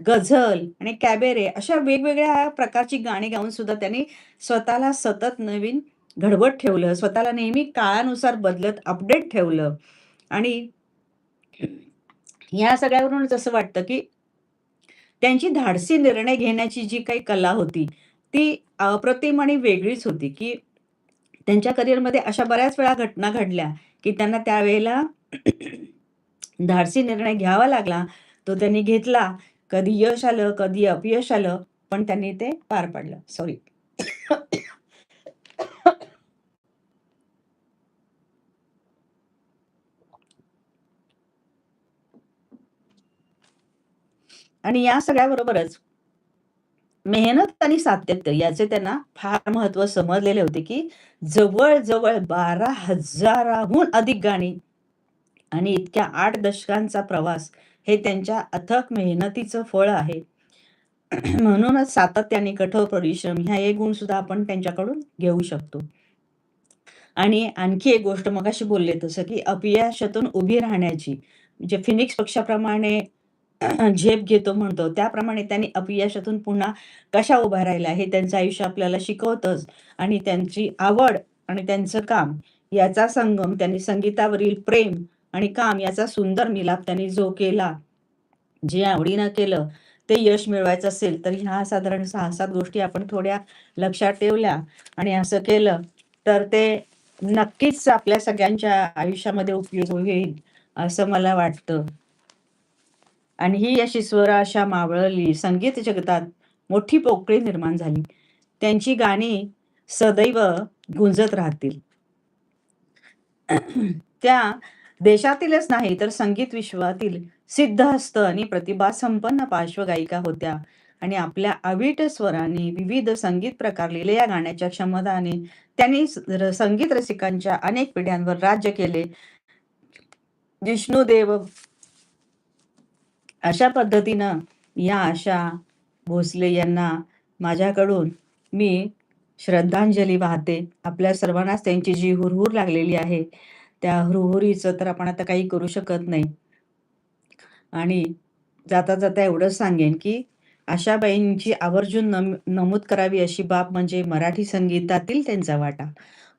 गझल आणि कॅबेरे अशा वेगवेगळ्या प्रकारची गाणी गाऊन सुद्धा त्यांनी स्वतःला सतत नवीन घडवत ठेवलं. स्वतःला नेहमी काळानुसार बदलत अपडेट ठेवलं आणि ह्या सगळ्यावरूनच असं वाटतं, की त्यांची धाडसी निर्णय घेण्याची जी काही कला होती, ती अप्रतिम आणि वेगळीच होती, की त्यांच्या करिअरमध्ये अशा बऱ्याच वेळा घटना घडल्या, की त्यांना त्यावेळेला धाडसी निर्णय घ्यावा लागला. तो त्यांनी घेतला. कधी यश आलं, कधी अपयश आलं, पण त्यांनी ते पार पाडलं. सॉरी. आणि या सगळ्याबरोबरच मेहनत आणि सातत्य याचे त्यांना फार महत्त्व समजलेले होते, की जवळ-जवळ 12,000हून अधिक गाणी आणि इतक्या 8 दशकांचा प्रवास हे त्यांच्या अथक मेहनतीचं फळ आहे. म्हणूनच सातत्य आणि कठोर परिश्रम ह्या एक गुण सुद्धा आपण त्यांच्याकडून घेऊ शकतो. आणि आणखी एक गोष्ट मगाशी बोलले तसं, की अपयशातून उभी राहण्याची म्हणजे फिनिक्स पक्षाप्रमाणे झेप घेतो म्हणतो, त्याप्रमाणे त्यांनी अपयशातून पुन्हा कशा उभा राहिला हे त्यांचं आयुष्य आपल्याला शिकवतंच. आणि त्यांची आवड आणि त्यांचं काम याचा संगम त्यांनी संगीतावरील प्रेम आणि काम याचा सुंदर मिलाप त्यांनी जो केला, जे आवडीनं केलं, ते यश मिळवायचं असेल, तर ह्या साधारण 6-7 गोष्टी आपण थोड्या लक्षात ठेवल्या आणि असं केलं, तर ते नक्कीच आपल्या सगळ्यांच्या आयुष्यामध्ये उपयोगी होईल, असं मला वाटतं. आणि ही अशी स्वर अशा मावळली, संगीत जगतात मोठी पोकळी निर्माण झाली. त्यांची गाणी सदैव गुंजत राहतील. त्या देशातीलच नाही तर संगीत विश्वातील सिद्धहस्त आणि प्रतिभासंपन्न पार्श्वगायिका होत्या आणि आपल्या अवीट स्वराने विविध संगीत प्रकार लिहिले. या गाण्याच्या क्षमताने त्यांनी संगीत रसिकांच्या अनेक पिढ्यांवर राज्य केले. विष्णुदेव अशा पद्धतीनं या आशा भोसले यांना माझ्याकडून मी श्रद्धांजली वाहते. आपल्या सर्वांनाच त्यांची जी हुरहूर लागलेली आहे, त्या हुरहुरीचं तर आपण आता काही करू शकत नाही. आणि जाता-जाता एवढंच सांगेन, की आशाबाईंची आवर्जून नमूद करावी अशी बाब म्हणजे मराठी संगीतातील त्यांचा वाटा.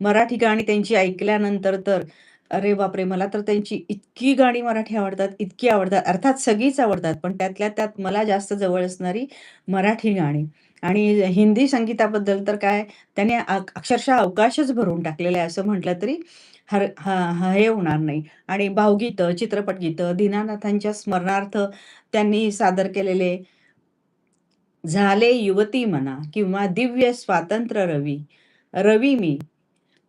मराठी गाणी त्यांची ऐकल्यानंतर तर अरे बापरे! मला तर त्यांची इतकी गाणी मराठी आवडतात, इतकी आवडतात. अर्थात सगळीच आवडतात, पण त्यातल्या त्यात मला जास्त जवळ असणारी मराठी गाणी. आणि हिंदी संगीताबद्दल तर काय त्याने अक्षरशः अवकाशच भरून टाकलेला आहे असं म्हटलं तरी हे होणार नाही. आणि भावगीतं, चित्रपट गीतं, दीनानाथांच्या स्मरणार्थ त्यांनी सादर केलेले झाले युवती म्हणा किंवा दिव्य स्वातंत्र्य रवी, रवी मी,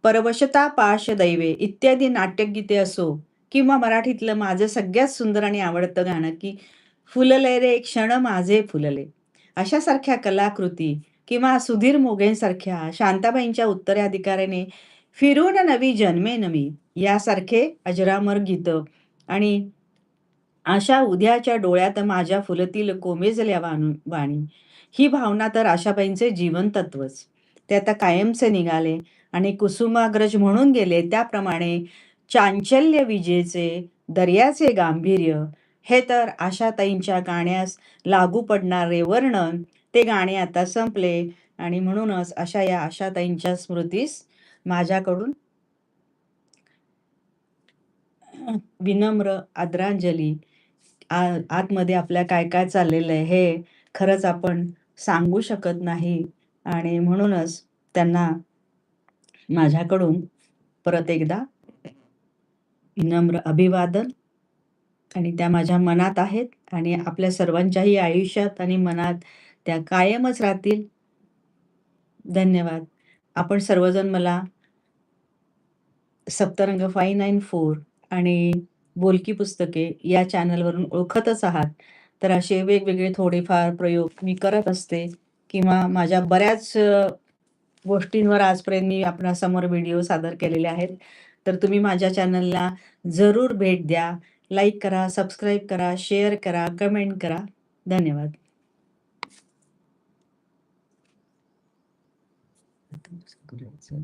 परवशता पाश दैवे इत्यादी नाट्यगीते असो किंवा मराठीतलं माझं सगळ्यात सुंदर आणि आवडतं गाणं, की फुलले रे क्षण माझे फुलले. अशासारख्या कलाकृती किंवा सुधीर मोघेंसारख्या, शांताबाईंच्या उत्तराधिकाऱ्याने फिरून नवी जन्मे नवी यासारखे अजरामर गीतं आणि आशा उद्याच्या डोळ्यात माझ्या फुलतील कोमेजल्या वाणी. ही भावना तर आशाबाईंचे जीवन तत्वच. ते आता कायमचे निघाले आणि कुसुमाग्रज म्हणून गेले त्याप्रमाणे चांचल्य विजेचे, दर्याचे गांभीर्य हे तर आशाताईंच्या गाण्यास लागू पडणारे वर्णन. ते गाणे आता संपले आणि म्हणूनच अशा या आशाताईंच्या स्मृतीस माझ्याकडून विनम्र आदरांजली. आतमध्ये आपल्या काय-काय चाललेलं आहे हे खरंच आपण सांगू शकत नाही आणि म्हणूनच त्यांना माझ्याकडून परत एकदा विनम्र अभिवादन. आणि त्या माझ्या मनात आहेत आणि आपल्या सर्वांच्याही आयुष्यात आणि मनात त्या कायमच राहतील. धन्यवाद. आपण सर्वजण मला सप्तरंग 594 आणि बोलकी पुस्तके या चॅनलवरून ओळखतच आहात. तर असे वेगवेगळे थोडेफार प्रयोग मी करत असते किंवा माझ्या बऱ्याच गोष्टींवर आजपर्यंत मी आपणासमोर व्हिडिओ सादर केलेले आहेत. तर तुम्ही माझ्या चॅनलला जरूर भेट द्या. लाईक करा, सबस्क्राईब करा, शेअर करा, कमेंट करा. धन्यवाद. आता कसं करायचं?